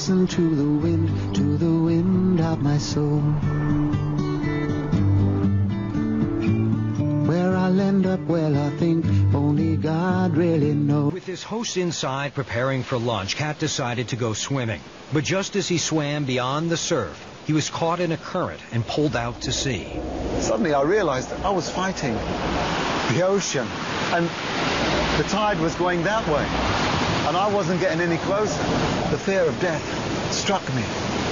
listen to the wind of my soul. Where I'll end up, well, I think only God really knows. With his host inside preparing for lunch, Cat decided to go swimming. But just as he swam beyond the surf, he was caught in a current and pulled out to sea. Suddenly I realized that I was fighting the ocean, and the tide was going that way, and I wasn't getting any closer. The fear of death struck me,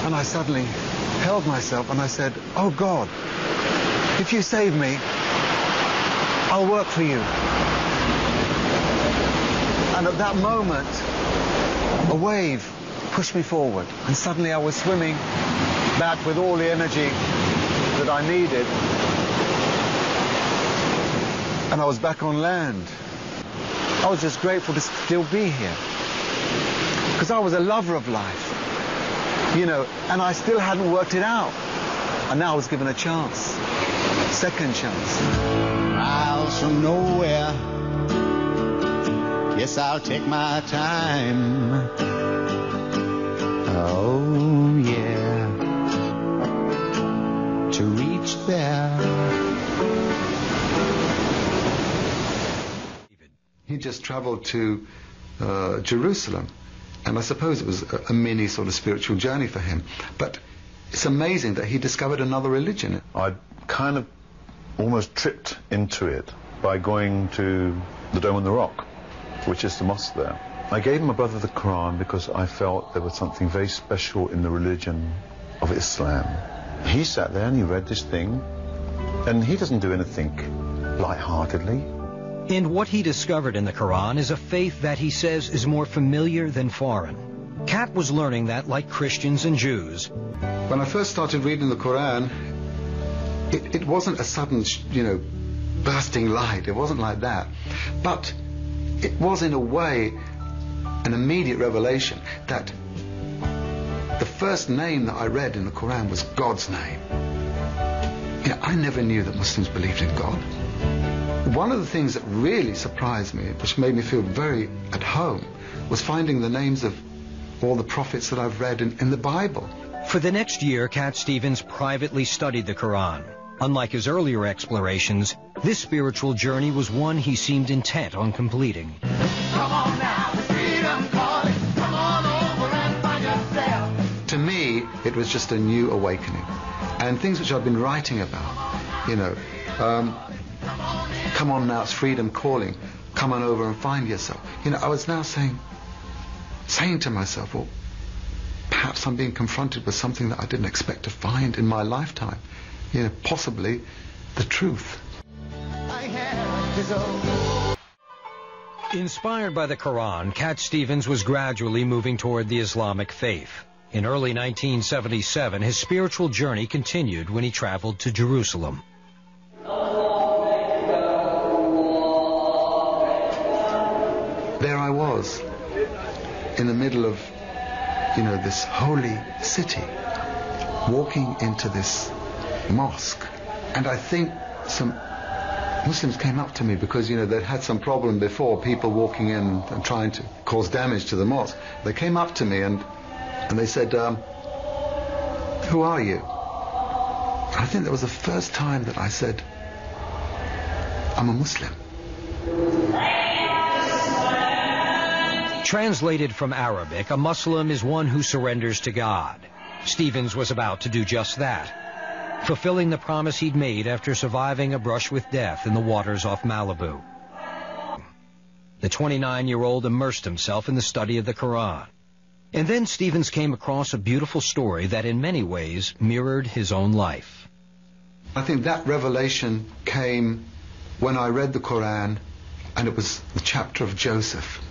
and I suddenly held myself and I said, "Oh God, if you save me, I'll work for you." And at that moment, a wave pushed me forward, and suddenly I was swimming back with all the energy that I needed, and I was back on land. I was just grateful to still be here, because I was a lover of life, you know, and I still hadn't worked it out, and now I was given a chance, second chance. Miles from nowhere, yes, I'll take my time. Oh yeah, to reach there. He just traveled to Jerusalem, and I suppose it was a mini sort of spiritual journey for him, but it's amazing that he discovered another religion. I kind of almost tripped into it by going to the Dome on the Rock, which is the mosque there. I gave my brother the Quran because I felt there was something very special in the religion of Islam. He sat there and he read this thing, and he doesn't do anything lightheartedly. And what he discovered in the Quran is a faith that he says is more familiar than foreign. Cat was learning that, like Christians and Jews, When I first started reading the Quran, it wasn't a sudden, you know, bursting light. It wasn't like that. But it was, in a way, an immediate revelation that the first name that I read in the Quran was God's name. You know, I never knew that Muslims believed in God. One of the things that really surprised me, which made me feel very at home, was finding the names of all the prophets that I've read in the Bible. For the next year, Cat Stevens privately studied the Quran. Unlike his earlier explorations, this spiritual journey was one he seemed intent on completing. Come on now, it's freedom calling. Come on over and find yourself. To me, it was just a new awakening. And things which I've been writing about, you know, come on now, it's freedom calling. Come on over and find yourself. You know, I was now saying to myself, well, perhaps I'm being confronted with something that I didn't expect to find in my lifetime. You know, possibly the truth. Inspired by the Quran, Cat Stevens was gradually moving toward the Islamic faith. In early 1977, his spiritual journey continued when he traveled to Jerusalem. There I was, in the middle of, you know, this holy city, walking into this mosque, and I think some Muslims came up to me because, you know, they'd had some problem before, people walking in and trying to cause damage to the mosque. They came up to me and they said, who are you? I think that was the first time that I said, I'm a Muslim. Translated from Arabic, a Muslim is one who surrenders to God. Stevens was about to do just that, fulfilling the promise he'd made after surviving a brush with death in the waters off Malibu. The 29-year-old immersed himself in the study of the Quran. And then Stevens came across a beautiful story that in many ways mirrored his own life. I think that revelation came when I read the Quran, and it was the chapter of Joseph,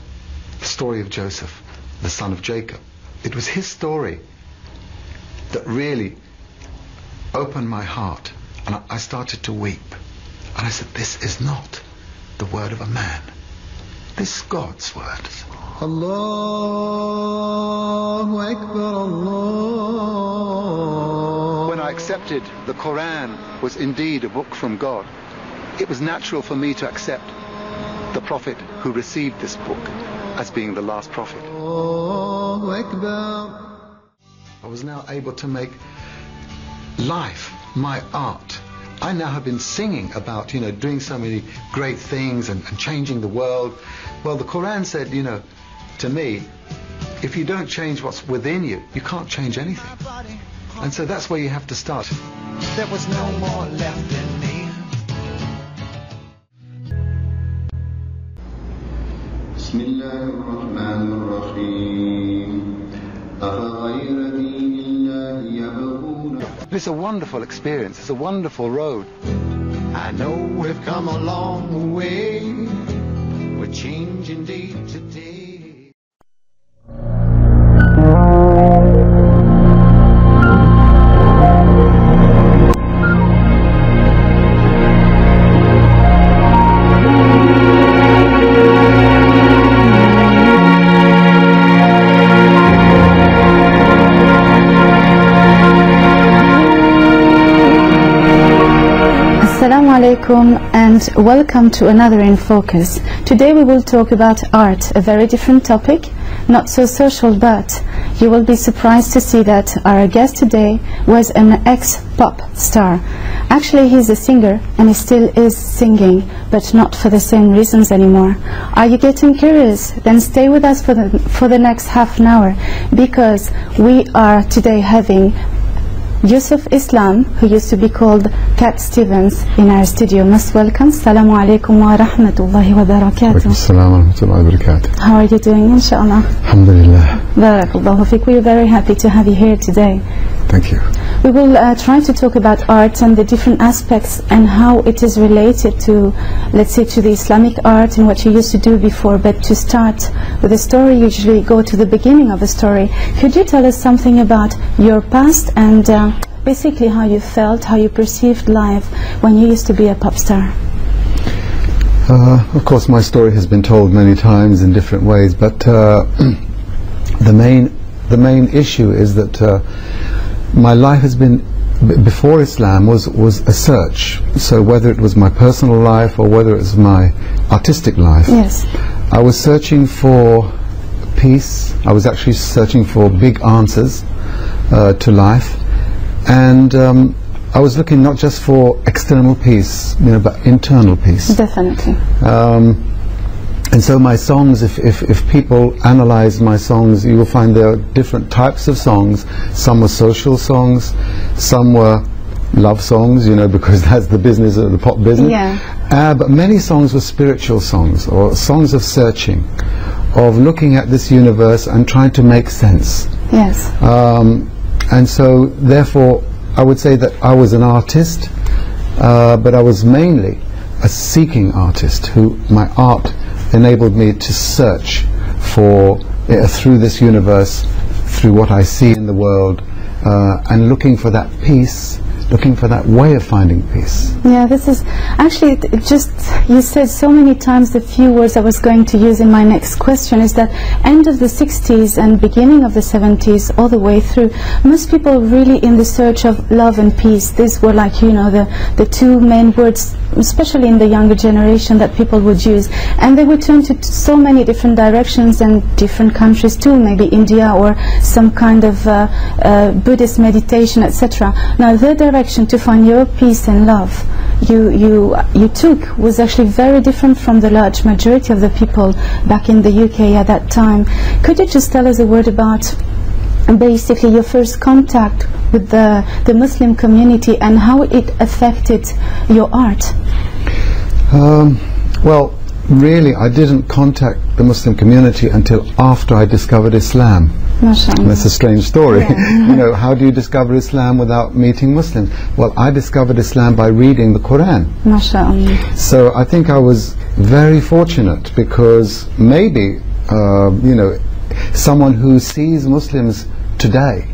the story of Joseph, the son of Jacob. It was his story that really opened my heart, and I started to weep. And I said, this is not the word of a man. This is God's word. Allahu Akbar, Allah. When I accepted the Quran was indeed a book from God, it was natural for me to accept the prophet who received this book as being the last prophet. Allahu Akbar. I was now able to make life my art. I now have been singing about, doing so many great things and changing the world. Well, the Quran said, to me, if you don't change what's within you, you can't change anything. And so that's where you have to start. There was no more left in me. بسم الله الرحمن الرحيم أفغير دين الله يبغون. It's a wonderful experience. It's a wonderful road. I know we've come a long way. We're changing day to day. Assalamu alaikum and welcome to another In Focus. Today we will talk about art, a very different topic, not so social, but you will be surprised to see that our guest today was an ex-pop star. Actually, he's a singer and he still is singing, but not for the same reasons anymore. Are you getting curious? Then stay with us for the next half an hour, because we are today having Yusuf Islam, who used to be called Cat Stevens, in our studio. Most welcome. Assalamu alaikum wa rahmatullahi wa barakatuh. Assalamu wa rahmatullahi wa barakatuh. How are you doing, inshallah? Alhamdulillah. Barakallahu fiqh. We are very happy to have you here today. Thank you. We will try to talk about art and the different aspects and how it is related to, let's say, to the Islamic art and what you used to do before. But to start with a story, you usually go to the beginning of a story. Could you tell us something about your past and basically how you felt, how you perceived life when you used to be a pop star? Of course, my story has been told many times in different ways, but the main issue is that my life has been, before Islam, was a search. So whether it was my personal life or whether it was my artistic life, Yes. I was searching for peace. I was actually searching for big answers to life, and I was looking not just for external peace, but internal peace. Definitely. And so my songs, if people analyze my songs, you will find there are different types of songs. Some were social songs, some were love songs, because that's the business of the pop business. Yeah. But many songs were spiritual songs, or songs of searching, of looking at this universe and trying to make sense. Yes. And so therefore I would say that I was an artist, but I was mainly a seeking artist, who my art enabled me to search for through this universe, through what I see in the world, and looking for that peace, looking for that way of finding peace. Yeah, this is actually you said so many times the few words I was going to use in my next question, is that end of the 60s and beginning of the 70s all the way through, most people really in the search of love and peace. These were like, the two main words, especially in the younger generation, that people would use, and they would turn to so many different directions and different countries too, maybe India or some kind of Buddhist meditation, etc. Now the direction to find your peace and love you took was actually very different from the large majority of the people back in the UK at that time. Could you just tell us a word about basically your first contact with the Muslim community and how it affected your art? Well, really, I didn't contact the Muslim community until after I discovered Islam. MashaAllah. That's a strange story. Yeah. How do you discover Islam without meeting Muslims? Well, I discovered Islam by reading the Quran. MashaAllah. So I think I was very fortunate, because maybe someone who sees Muslims today,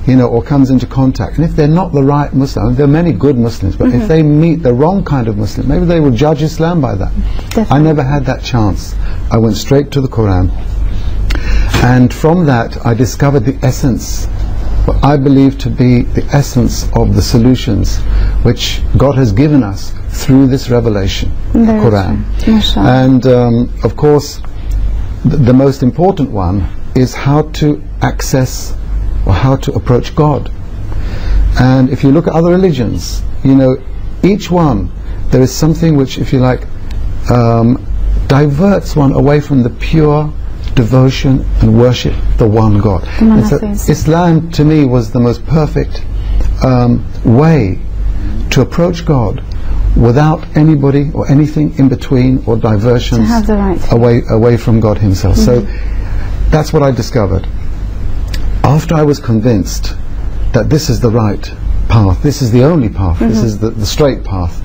or comes into contact, and if they're not the right Muslim, there are many good Muslims, but if they meet the wrong kind of Muslim, maybe they will judge Islam by that. Definitely. I never had that chance. I went straight to the Quran, and from that I discovered the essence, what I believe to be the essence of the solutions which God has given us through this revelation, the Very Quran. true. MashaAllah. And of course the most important one is how to access or how to approach God. And if you look at other religions, you know, each one, there is something which, if you like, diverts one away from the pure devotion and worship the one God. And so Islam to me was the most perfect way to approach God without anybody or anything in between or diversions away from God himself. So that's what I discovered. After I was convinced that this is the right path, this is the only path, this is the straight path,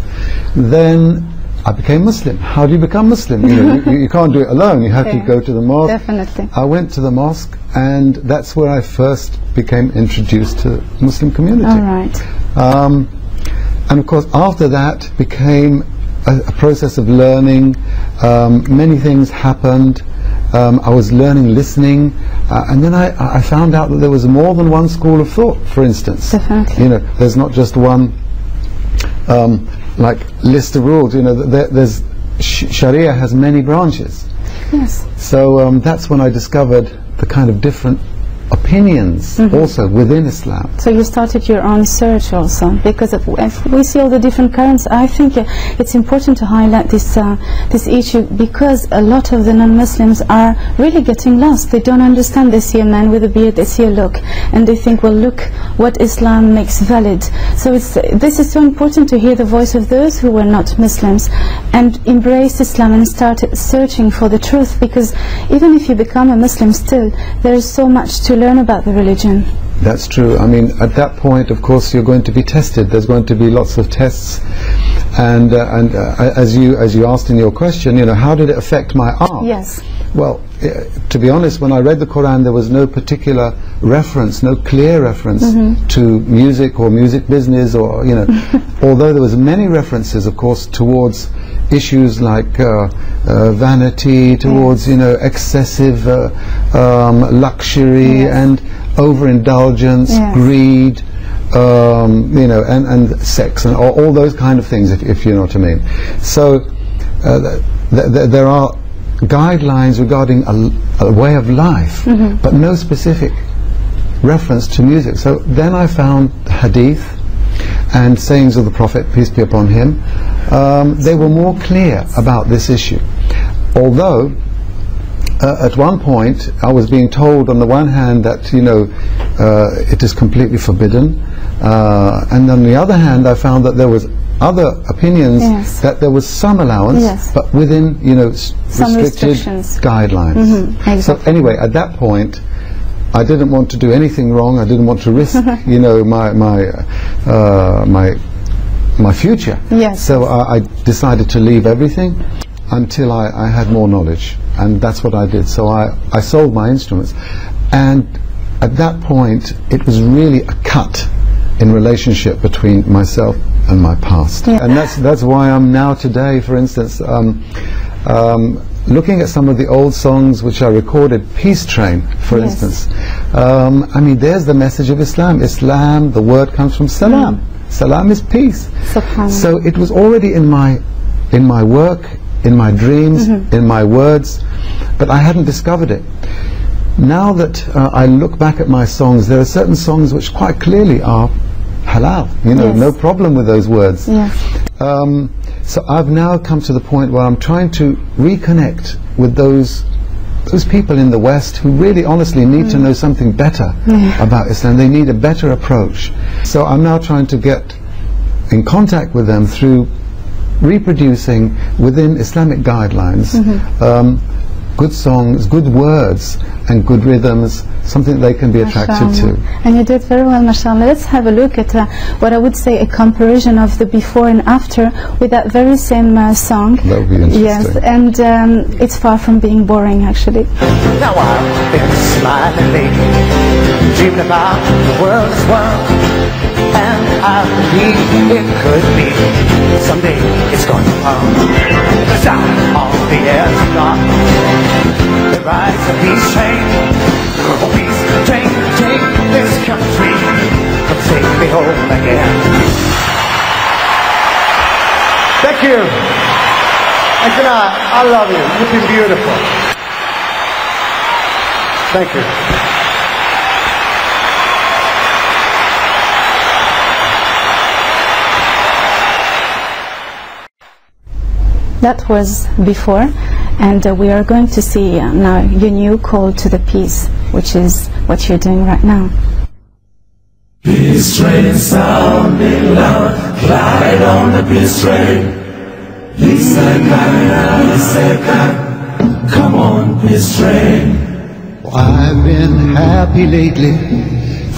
then I became Muslim. How do you become Muslim? You know, you can't do it alone. You have to go to the mosque. Definitely. I went to the mosque, and that's where I first became introduced to the Muslim community. All right. And of course, after that became a process of learning. Many things happened. I was learning, listening, and then I found out that there was more than one school of thought. For instance, definitely. You know, there's not just one. Like list of rules, you know, there's Sharia has many branches. Yes. So that's when I discovered the kind of different opinions also within Islam. So you started your own search also, because if we see all the different currents, I think it's important to highlight this this issue, because a lot of the non-Muslims are really getting lost. They don't understand. They see a man with a beard, they see a look, and they think, well, look what Islam makes valid. So this is so important to hear the voice of those who were not Muslims and embrace Islam and start searching for the truth, because even if you become a Muslim, still there is so much to learn about the religion. That's true. I mean, at that point, of course, you're going to be tested. There's going to be lots of tests, and as you asked in your question, you know, how did it affect my art? Yes. Well, to be honest, when I read the Quran, there was no particular reference, no clear reference to music or music business, or, you know, although there was many references, of course, towards issues like vanity, towards you know, excessive luxury and overindulgence, greed, you know, and sex and all those kind of things, if you know what I mean. So there are guidelines regarding a way of life, but no specific reference to music. So then I found hadith and sayings of the Prophet, peace be upon him. They were more clear about this issue. Although at one point I was being told on the one hand that, you know, it is completely forbidden, and on the other hand I found that there was other opinions that there was some allowance, but within, you know, some restricted guidelines. Exactly. So anyway, at that point I didn't want to do anything wrong. I didn't want to risk, you know, my future. Yes. So I decided to leave everything until I had more knowledge, and that's what I did. So I sold my instruments, and at that point it was really a cut in relationship between myself and my past. And that's why I'm now today, for instance, looking at some of the old songs which I recorded, Peace Train, for instance. I mean, there's the message of Islam. Islam, the word comes from salam. Salam is peace. So it was already in my work, in my dreams, in my words, but I hadn't discovered it. Now that I look back at my songs, there are certain songs which quite clearly are halal, you know, no problem with those words. So I've now come to the point where I'm trying to reconnect with those people in the West who really honestly need to know something better about Islam. They need a better approach. So I'm now trying to get in contact with them through reproducing within Islamic guidelines good songs, good words and good rhythms, something they can be attracted to. And you did very well, mashallah. Let's have a look at what I would say a comparison of the before and after with that very same song. That would be interesting. Yes, and it's far from being boring, actually. Now I've been smiling, dreaming about the world's world, and I believe it could be. Someday it's going to come. The sound of the air's gone. The rise of peace train. Oh, peace train, take this country. Come take me home again. Thank you. And good night. I love you. You've been beautiful. Thank you. That was before, and we are going to see now your new call to the peace, which is what you're doing right now. Peace train sounding loud, glide on the peace train. Come on, peace train. I've been happy lately,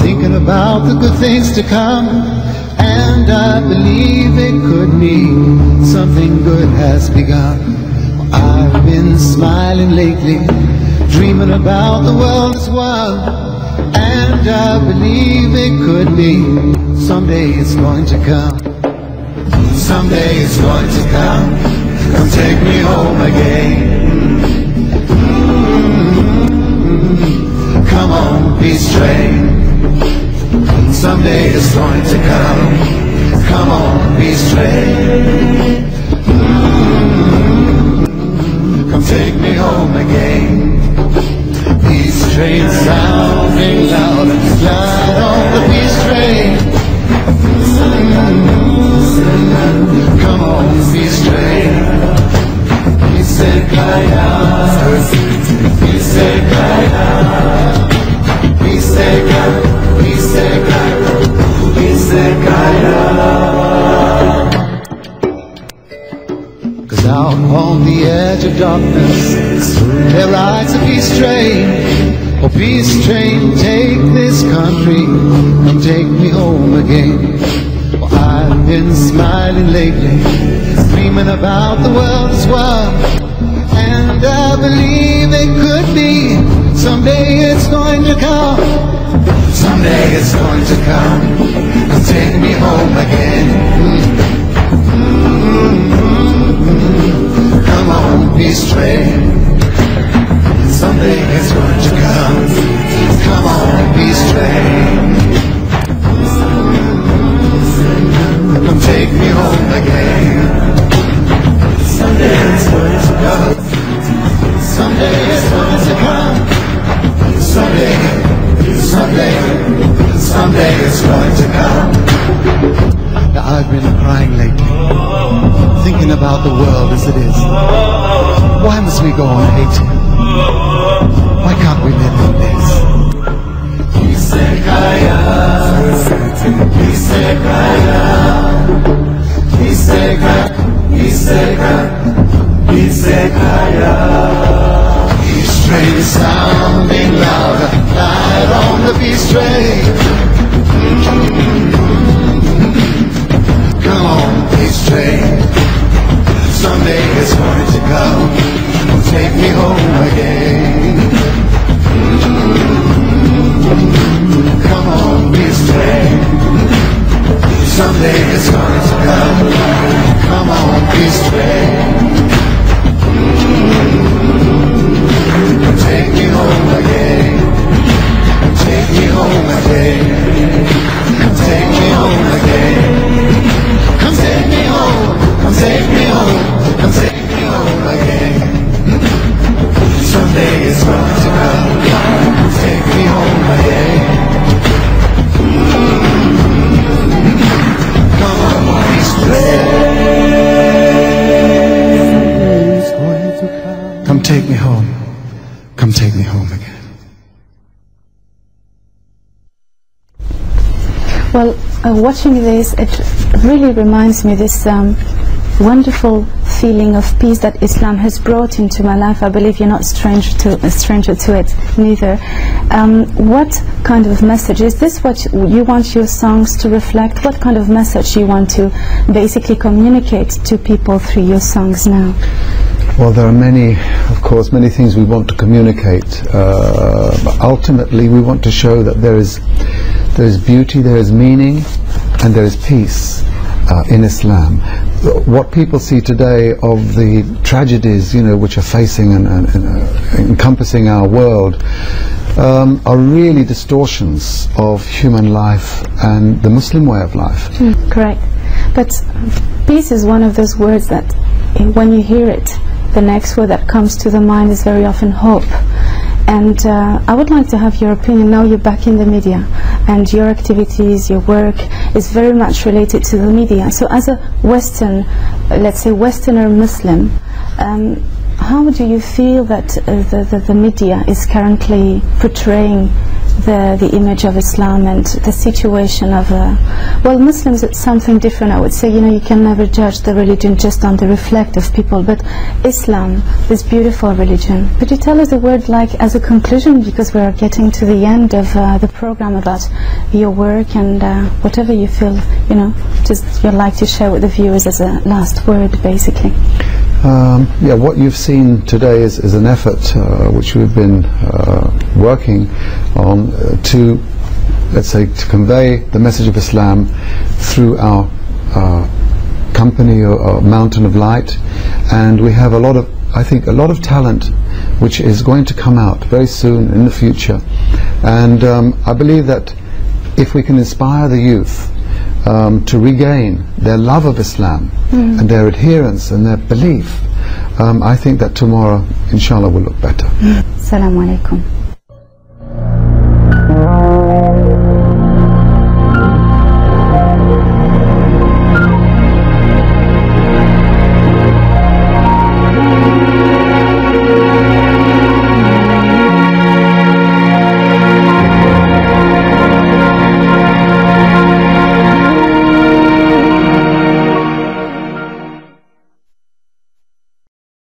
thinking about the good things to come, and I believe it could be something good has begun. I've been smiling lately, dreaming about the world as one, and I believe it could be someday it's going to come. Someday it's going to come. Come take me home again. Come on, peace train. Someday it's going to come. Come on, peace train. Come take me home again. Peace train sounding loud and glide on the peace train. Come on, peace train. Peace and kaya. Peace and kaya. Peace and kaya. Peace and kaya. Peace and kaya. 'Cause out on the edge of darkness there rides a peace train. Oh, peace train, take this country, come take me home again. Well, I've been smiling lately, dreaming about the world as one, and I believe it could be someday it's going to come. Someday it's going to come, come take me home again. Come on, peace train. Someday it's going to come. Come on, peace train. Come take me home again. Someday it's going to come. Someday it's going to come. Someday, someday, someday it's going to come. Now I've been crying lately, thinking about the world as it is. Why must we go on hating? Why can't we live in peace? Isekaya, Isekaya, Isekaya, Isekaya, Isekaya. Peace train sounding louder, light on the peace train. Come on, peace train. Someday it's going to come. Take me home again. Come on, peace train. Someday it's going to come. Come on, peace train. Take me home again. Take me home again. Take me home again. Come take me home. Come take me home. Come take me home again. Someday it's going to come. Take me home again. Come on, peace train. Come take me home. Come take me home again. Well, watching this, it really reminds me this wonderful feeling of peace that Islam has brought into my life. I believe you're not a stranger to it neither. What kind of message is this? What you want your songs to reflect? What kind of message you want to basically communicate to people through your songs now? Well, there are many, of course, many things we want to communicate, but ultimately we want to show that there is beauty, there is meaning, and there is peace in Islam. What people see today of the tragedies, which are facing and encompassing our world, are really distortions of human life and the Muslim way of life. Correct. But peace is one of those words that when you hear it, the next word that comes to the mind is very often hope. And I would like to have your opinion. Now you're back in the media. and your activities, your work is very much related to the media. So as a Western, let's say Westerner Muslim, how do you feel that the media is currently portraying the image of Islam and the situation of well, Muslims, it's something different. I would say, you know, you can never judge the religion just on the reflect of people, but Islam, this beautiful religion. Could you tell us a word, like, as a conclusion, because we are getting to the end of the program, about your work and whatever you feel, you know, just you'd like to share with the viewers as a last word, basically. Yeah, what you've seen today is an effort which we've been working on to, let's say, to convey the message of Islam through our company, or Mountain of Light, and we have a lot of, I think, a lot of talent which is going to come out very soon in the future, and I believe that if we can inspire the youth to regain their love of Islam and their adherence and their belief, I think that tomorrow, inshallah, will look better. Assalamu alaikum.